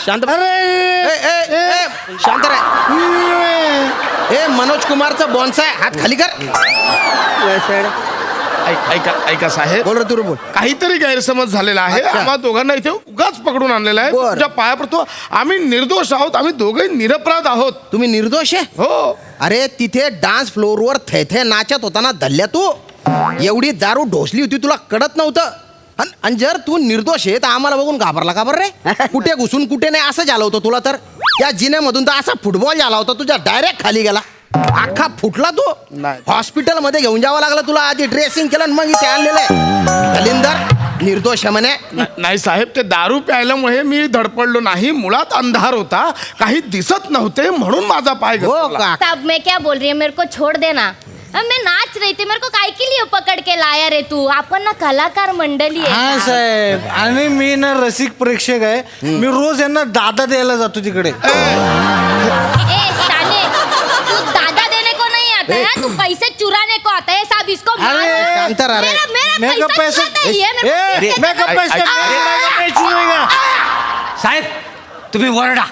शांत शांत रे. ए मनोज कुमारचा बॉन्साय हात खाली कर. ऐका साहेब, बोल रे तू बोल. काहीतरी गैरसमज झालेला आहे. अच्छा. आम्हा दोघांना इथे उगाच पकडून आणलेला आहे. बरं. तुमच्या पाया पडतो. आम्ही निर्दोष आहोत. आम्ही दोघे निरपराध आहोत. तुम्ही निर्दोष आहे. हो. अरे तिथे डान्स फ्लोअरवर थे नाचत होताना धल्ल्या तू. एवढी दारू ढोसली होती तुला कळत नव्हतं. आणि जर तू निर्दोष आहे तर आम्हाला बघून घाबरला का बरं रे? कुठे घुसून कुठे नाही असं झालं होतं तुला. तर त्या जिन्यामधून तर असा फुटबॉल झाला होता तुझ्या डायरेक्ट खाली गेला. अख्खा फुटला तू. नाही. हॉस्पिटलमध्ये घेऊन जावं लागलं तुला. आधी ड्रेसिंग केलं आणि मग इथे आणलेलं आहे. दलिंदर निर्दोष आहे म्हणे. नाही साहेब, ते दारू प्यायल्यामुळे मी धडपडलो नाही. मुळात अंधार होता, काही दिसत नव्हते म्हणून माझा पाय हो घसरला. का? साहब मैं क्या बोल रही हूँ, मेरे को छोड़ देना. मैं नाच रही थी, मेरे को काय के लिए पकड़ के लाया रे तू? आपण ना कलाकार मंडळी हा आहे. साहेब, आणि मी ना रसिक प्रेक्षक आहे. मी रोज यांना दादा द्यायला जातो तिकडे. ए शाने, तू दादा देने को नहीं आता है, तू पैसे चुराने को आता है. साहब इसको मारो. अरे, शांत रहा रे. मेरा मैं का पैसा पैसा- खाता है ये, मेरे को मैं का पैसा- मैं का पैसा नहीं का? साहेब तुम्ही वरडा.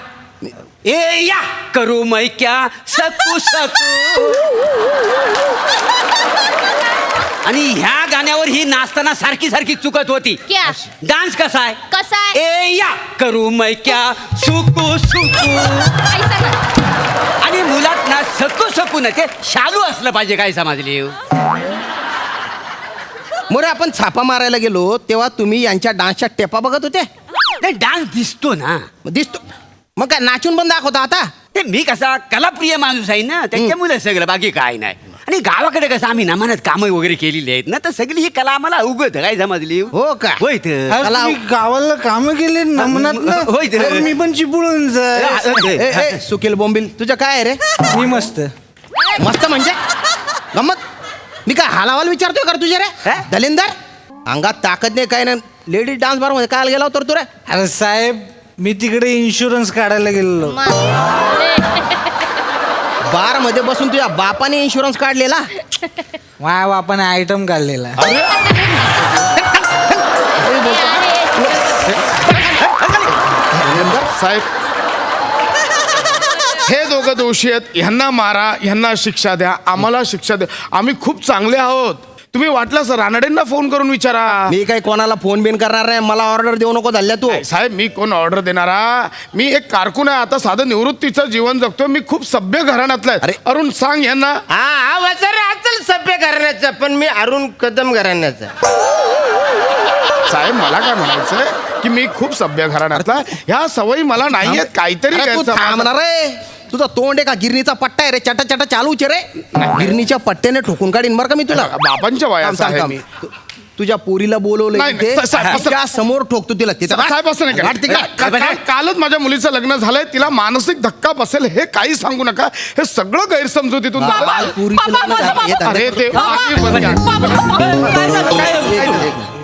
ए या करू मै क्या सकू सकू. आणि ह्या गाण्यावर ही नाचताना सारखी सारखी चुकत होती. क्या? डान्स कसा आहे? कसा आहे? ए या करू मै क्या सुकू सुकू. पैसा ना. आणि मुलात ना सकू सकू ना ते शालू असलं पाहिजे. काय समजली? मोरे आपण छापा मारायला गेलो तेव्हा तुम्ही यांच्या डान्सच्या टेपा बघत होते. डान्स दिसतो ना. दिसतो. मग काय नाचून पण दाखवता आता? ते मी कसा कलाप्रिय माणूस आहे ना, त्याच्यामुळे सगळं, बाकी काय नाही. आणि गावाकडे कसं आम्ही नमानात कामं वगैरे केलेली आहेत ना, तर सगळी ही कला आम्हाला अवगत. काय समजली? हो का? होय तर. अरे, तुम्ही गावाला काम केले नमनात ना. होय तर. अरे, मी पण चिपळून ए, ए, सुकील बोंबील तुझं काय आहे रे? मी मस्त. मस्त म्हणजे गमत. मी काय हालावाल विचारतोय कर तुझे रे? हा? दलिंदर अंगात ताकद नाही काय नाही. लेडीज डान्स बार मध्ये काय गेला होता तू रे? अरे साहेब, मी तिकडे इन्शुरन्स काढायला गेलेलो. बार मध्ये बसून तुझ्या बापाने इन्शुरन्स काढलेला? माझ्या बापाने आयटम काढलेला. साहेब, हे दोघं दोषी आहेत. ह्यांना मारा, ह्यांना शिक्षा द्या, आम्हाला शिक्षा द्या. आम्ही खूप चांगले आहोत. तुम्ही वाटलं सर रानडेंना फोन करून विचारा. मी काही कोणाला फोन बिन करणार नाही. मला ऑर्डर देऊ नको धल्ल्या तू. नाही, साहेब मी कोण ऑर्डर देणारा? मी एक कारकून आहे. आता साधं निवृत्तीचं जीवन जगतोय. मी खूप सभ्य घराण्यातला आहे. अरे. अरुण सांग यांना. हा वचर अचल सभ्य घराण्याचा, पण मी अरुण कदम घराण्याचा. साहेब मला काय म्हणायचंय की मी खूप सभ्य घराण्यातला. ह्या सवयी मला नाही आहेत. काहीतरी अरे तू गैरसमज- थांबणार रे. तुझा तोंड आहे का गिरणीचा पट्टा आहे रे? चटा चटा चालूच आहे रे. गिरणीच्या पट्ट्याने ठोकून काढीन बरं का मी तुला. बाबांच्या वयाचा थांब, आहे थांब, मी. थांब. तुझ्या पोरीला बोलवलं नाही, इथे. नाही, साहेब, असं- तिच्या समोर ठोकतो तिला. तिथं साहेब असं नाही गाठ तिकडे. कालच माझ्या मुलीचं लग्न झालंय. तिला मानसिक धक्का बसेल हे काही सांगू नका. हे सगळं गैरसमजुतीतून झालं. पोरीचं लग्न झालं. हे धंदे अरे ते मागे बंद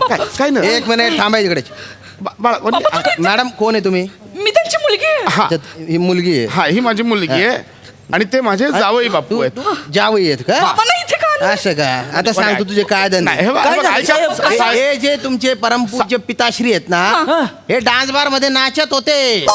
करा. काय ना एक मिनिट थांबाय तिकडे. मॅडम कोण आहे तुम्ही? मी त्यांची मुलगी आहे. हा ही मुलगी आहे. हा ही माझी मुलगी आहे आणि ते माझे जावई बापू आहेत. जावई आहेत का? बाबा नाही इथे का आले? असं का? आता सांगतो तुझे काय धंदे. नाही, हे बघ, काय बघ, झालं? ऐका, हे- साहेब. हे जे तुमचे परमपूज्य पिताश्री आहेत ना, हे डान्स बार मध्ये नाचत होते.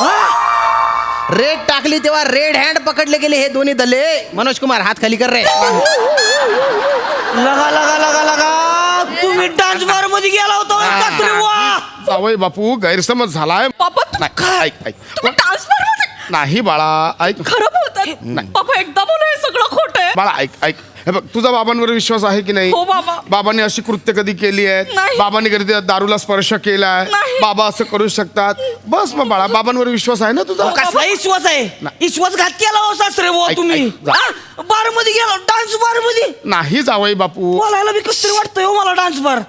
रेड टाकली तेव्हा रेड हँड पकडले गेले हे दोन्ही दले. मनोज कुमार हात खाली कर रे. लगा लगा लगा लगा, तुम्ही डान्स बार मध्ये गेला होता होय का? अरे वा. जावई बापू गैरसमज झालाय. बाबा नाही, काय? ऐक, ऐक. तुम्ही डान्स मध्ये नाही बाळा ऐक. खरं बोलताय? बाबा एकदा बोला, हे सगळं खोटं आहे. बाळा ऐक ऐक. हे बघ तुझा बाबांवर विश्वास आहे की नाही? हो बाबा. बाबांनी अशी कृत्य कधी केली आहेत? नाही. बाबांनी कधी त्या दारूला स्पर्श केलाय? नाही. बाबा असं करू शकतात? बस मग बाळा बाबांवर विश्वास आहे ना तुझा? कसला विश्वास आहे? विश्वासघात केला हो सासरे बुवा ऐक, तुम्ही. ऐक, जा. बार मध्ये गेला, डान्स बार मध्ये. नाही जावई बापू. बोलायला बी कसं तरी वाटतंय हो मला डान्स बार.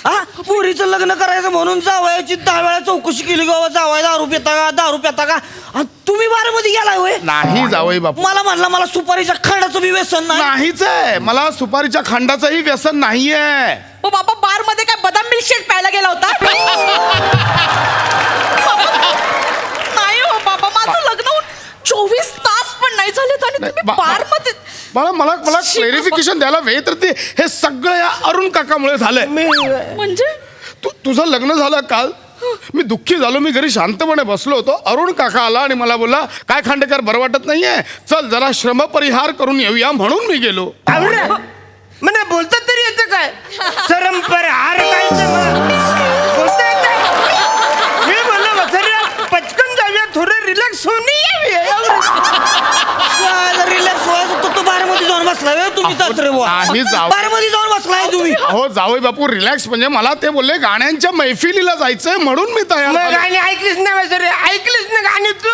हा पोरीचं लग्न करायचं म्हणून जावयाची 10 वेळा चौकशी केली गावा. जावया दारू पिता का, दारू पिता का? आणि तुम्ही बार मध्ये गेलाय होय? नाही जावई बापू. मला म्हणला मला सुपारीच्या खंडाचं बी व्यसन नाही. नाहीच आहे. मला सुपारीच्या खांडाचंही व्यसन नाहीये. बाबा बार मध्ये काय बदाम मिल्कशेक प्यायला गेला होता? नाही हो बाबा, माझं लग्न होऊन 24 तास पण नाही झालेत आणि तुम्ही बार मध्ये. बाळा मला क्लेरिफिकेशन द्यायला वेळ तर ते हे सगळं या अरुण काकामुळे झालंय. म्हणजे तुझं लग्न झालं काल. मी दुःखी झालो. मी घरी शांतपणे बसलो होतो. अरुण काका आला आणि मला बोलला, काय खांडेकर बरं वाटत नाहीये, चल जरा श्रमपरिहार करून येऊया, म्हणून मी गेलो. आवरा म्हणे बोलतात तरी येतं काय सरंपर हार काय बोलता येतं मी बोललो वसऱ्या पचकन जाऊया थोडं रिलॅक्स होऊन रिलॅक्स व्हायचं तो बारमध्ये जाऊन बसलाय व्हय तुम्ही सासरे बुवा. नाही जाऊ. बारमध्ये जाऊन बसलाय तुम्ही. हो जावई बापू रिलॅक्स म्हणजे मला ते बोलले गाण्यांच्या मैफिलीला जायचंय म्हणून मी तयार मग झालो. गाणी ऐकलीस ना वसऱ्या ऐकलीस ना गाणी तू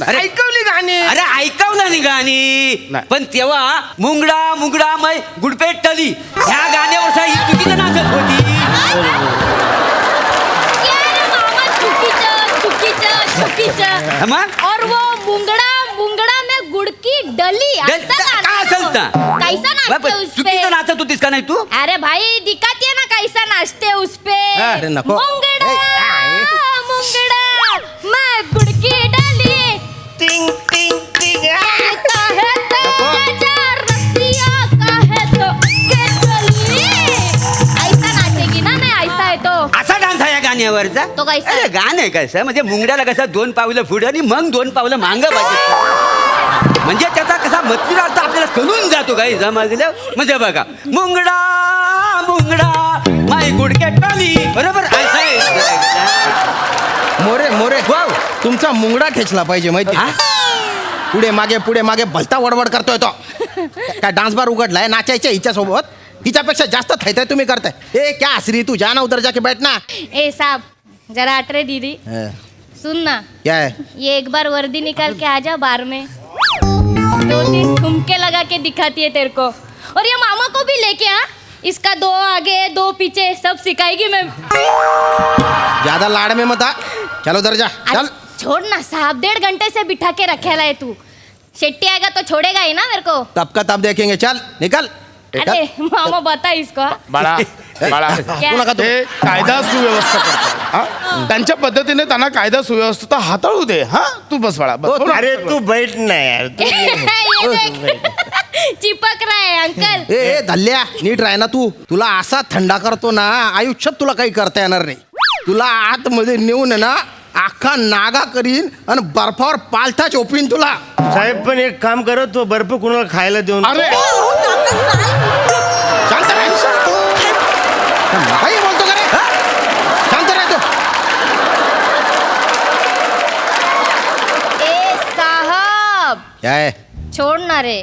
अरे. ऐकवली गाणी अरे ऐकवलं नाही गाणी नाही. पण तेव्हा मुंगडा मुंगडा मै गुडपेट टली ह्या गाण्यावर ही चुकीचं नाचत होती. यार मामा चुकीचं मग और वो मुंगड़ा मुंगड़ा में गुड़ की डली ऐसा काय नाचते असेल हो. कैसा नाचते उस पे चुकीचं नाचत होतीस का नाही तू? अरे भाई दिखाती है ना कैसा नाचते उस पे अरे नको. मुंगड़ा मुंगड़ा मैं गुड़ की डली टिंग टिंग टिंग कहता है तेजा रसिया का है तो के डली ऐसा नाचेगी ना मैं ऐसा है तो असा डान्स आहे या गाण्यावरचा तो कैसा? अरे गाणं कसं म्हणजे मुंगड्याला कसं 2 पावलं पुढं आणि मग 2 पावलं मागं पाहिजे म्हणजे त्याचा कसा मतभेद अर्थ आपल्याला कळून जातो काही समजलं म्हणजे बघा मुंगडा मुंगडा माई गुडक्यात टाली बरोबर असं आहे. मोरे मोरे वाव. तुमचा मुंगडा ठेचला पाहिजे माहिती हा? पुढे मागे भलता वडवड करतोय तो. काय डान्स बार उघडलाय नाचायच्या हिच्यासोबत. हिच्यापेक्षा जास्त थैथय तुम्ही करताय. ए क्या हसरी तू जा ना उधर जाके बैठना. ए साहब जरा हट रे दीदी सुन ना क्या है ये एक बार वर्दी निकाल के आ जा बार में 2-3 ठुमके लगा के दिखाती है तेरे को और ये मामा को भी लेके आ इसका 2 आगे 2 पीछे सब सिखाएगी मैं ज्यादा लाड़ में मत आ. चलो उधर जा चल. अरे, छोड़ ना साहब 1.5 घंटे से बिठा के रखेला है तू शेट्टी आएगा तो छोड़ेगा ही ना मेरे को तब का तब देखेंगे. चल निकल. अरे मामा बता इसको हाँ? बाळा बाळा क्या? तू नका तू. ते कायदा सुव्यवस्था करतात हा? त्यांच्या पद्धतीने त्यांना कायदा सुव्यवस्था हाताळू दे. हा तू बस बाळा बस. हो ना? अरे तू बैठ ना यार तू ये देख चिपक रहा है अंकल ए धल्ल्या नीट राह ना तू. तुला असा थंडा करतो ना आयुष्यात तुला काही करता येणार नाही. तुला आतमध्ये नेऊन आहे ना अख्खा नागा करीन आणि बर्फावर पालथा चोपीन तुला. साहेब पण एक काम करत तो बर्फ कुणाला खायला देऊन अरे शांत राह. काही बोलतो का रे हा? शांत राह तू. ए साहब क्या है छोड़ ना रे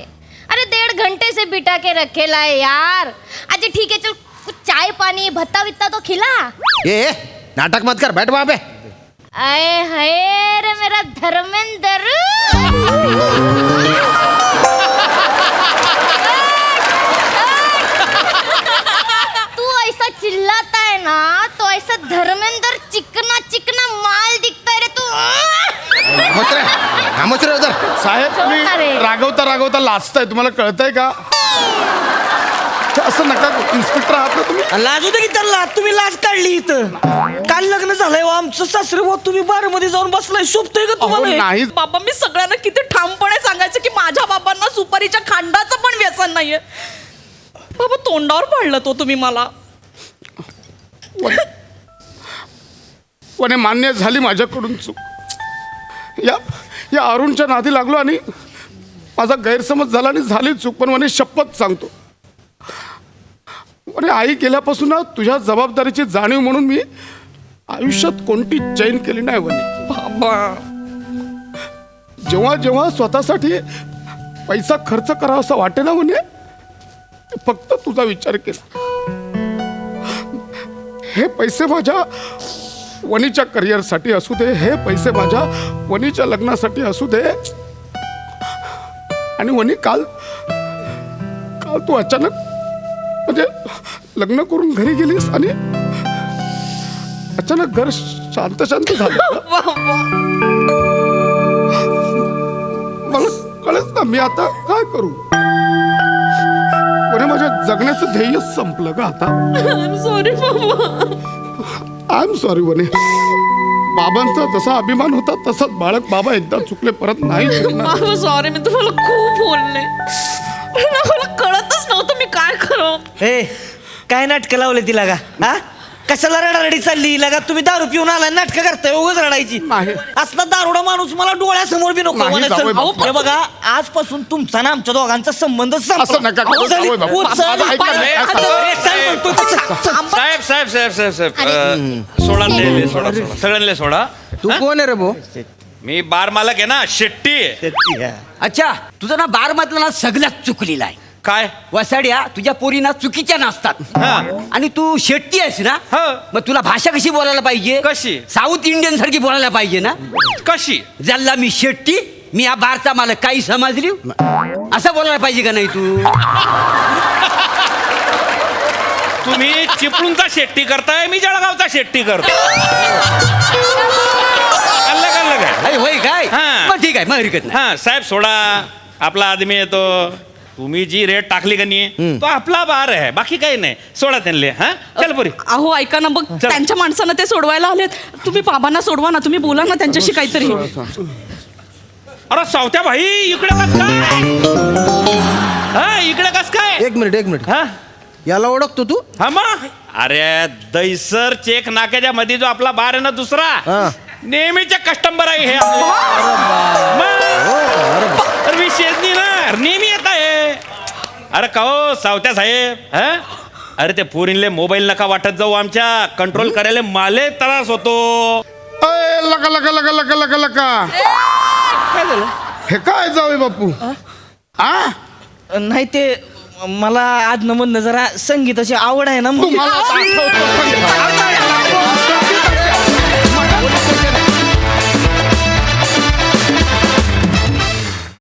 अरे 1.5 घंटे से बिठा के रखेला है यार अच्छा ठीक है चल कुछ चाय पानी भत्ता वित्ता तो खिला ए नाटक मत कर. बैठ वहां पे. आए हाय रे मेरा धर्मेंद्र तू ऐसा चिल्लाता है ना तो ऐसा धर्मेंद्र चिकना चिकना माल दिखता है रे तू खामोश रे उधर. साहेब तुम्ही सोडणार आहे. रागवता रागवता लाजताय. तुम्हाला कळतंय का असं नका करू. इन्स्पेक्टर आहात ना तुम्ही. लाजू दे की त्यांना तुम्ही लाज काढली इथं. काल लग्न झालंय हो आमचं सासरे बुवा तुम्ही बारमध्ये जाऊन बसलाय शोभतोय का अहो तुम्हाला हे? नाही बाबा मी सगळ्यांना किती ठामपणे सांगायचं की माझ्या बाबांना सुपारीच्या खांडाचं पण व्यसन नाहीये बाबा तोंडावर पाडलं तो तुम्ही मला पण हे मान्य झाली माझ्याकडून चूक. या या अरुणच्या नादी लागलो आणि माझा गैरसमज झाला आणि झाली चूक. पण म्हणे शपथ सांगतो म्हणे आई गेल्यापासून ना तुझ्या जबाबदारीची जाणीव म्हणून मी आयुष्यात कोणती चैन केली नाही म्हणे. बाबा जेव्हा जेव्हा स्वतःसाठी पैसा खर्च करावा असं वाटे ना म्हणे फक्त तुझा विचार केला. हे पैसे माझ्या वनीच्या करिअरसाठी असू दे, हे पैसे माझ्या वनीच्या लग्नासाठी असू दे. आणि वनी काल तू अचानक म्हणजे लग्न करून घरी गेलीस आणि अचानक घर शांत शांत झालं. मला कळत ना मी आता काय करू. वने माझ्या जगण्याचं ध्येय संपलं का आता. सॉरी बाबा आय एम सॉरी वने. बाबांचा जसा अभिमान होता तसाच बाळक बाबा एकदा चुकले परत नाही चुकणार. बाबा सॉरी मी तुम्हाला खूप बोलले मला कळतच नव्हतं मी काय करू ए काय नाटकं लावले तिला का हा कशाला रडारडी चालली लगा तुम्ही दारू पिऊन आलाय नाटकं करताय उगाच रडायची नाही. असला दारुडा माणूस मला डोळ्यासमोर बी नको नाही, म्हणायचं. जावई बापू. अहो, हे बघा आजपासून तुमचा ना आमच्या दोघांचा संबंध असं नका करू, जावई बापू. माझं ऐका ना. साहेब साहेब साहेब साहेब साहेब सोडा सगळ्यांना सोडा तू कोण आहे रे भो? मी बार मालक आहे ना शेट्टी अच्छा तुझं ना बार मधलं ना सगळ्यात चुकलेला आहे काय वसाड्या तुझ्या पोरीना चुकीच्या नसतात हा. आणि तू शेट्टी आहेस ना हो. मग तुला भाषा कशी बोलायला पाहिजे कशी? साऊथ इंडियन सारखी बोलायला पाहिजे ना कशी ज्याला मी शेट्टी मी या बारचा मालक काही समजली असं बोलायला पाहिजे का नाही तू तुम्ही चिपळूणचा शेट्टी करताय मी जळगावचा शेट्टी करतो कळलं कळलं काय अरे होय काय हा. मग ठीक आहे मग हरकत नाही हा साहेब सोडा आपला आदमी येतो तुम्ही जी रेट टाकली का नाही तो आपला बार आहे बाकी काही नाही सोडा त्यांना हा चल पुरी अहो ऐका ना बघ त्यांच्या माणसानं ते सोडवायला आलेत तुम्ही बाबांना सोडवा ना तुम्ही बोला ना त्यांच्याशी काहीतरी अरे सावत्या भाई इकडे कस काय हा इकडे कस काय एक मिनिट हा याला ओळखतो तू? हा मग अरे दैसर चेक नाक्याच्या मध्ये जो आपला बार आहे ना दुसरा हा. नेहमीचे कस्टमर आहे हे आपले विशेष नाही ना नेहमी येत आहे अरे का हो सावत्या साहेब हा अरे ते पोरींले मोबाईल नका वाटत जाऊ आमच्या कंट्रोल करायला माले त्रास होतो अय, लका लका लका लका लका लका हे काय जावे बापू आ नाही ते मला आज नमन जरा संगीताची आवड आहे ना म्हणून. तुम्हाला आता आठवतं.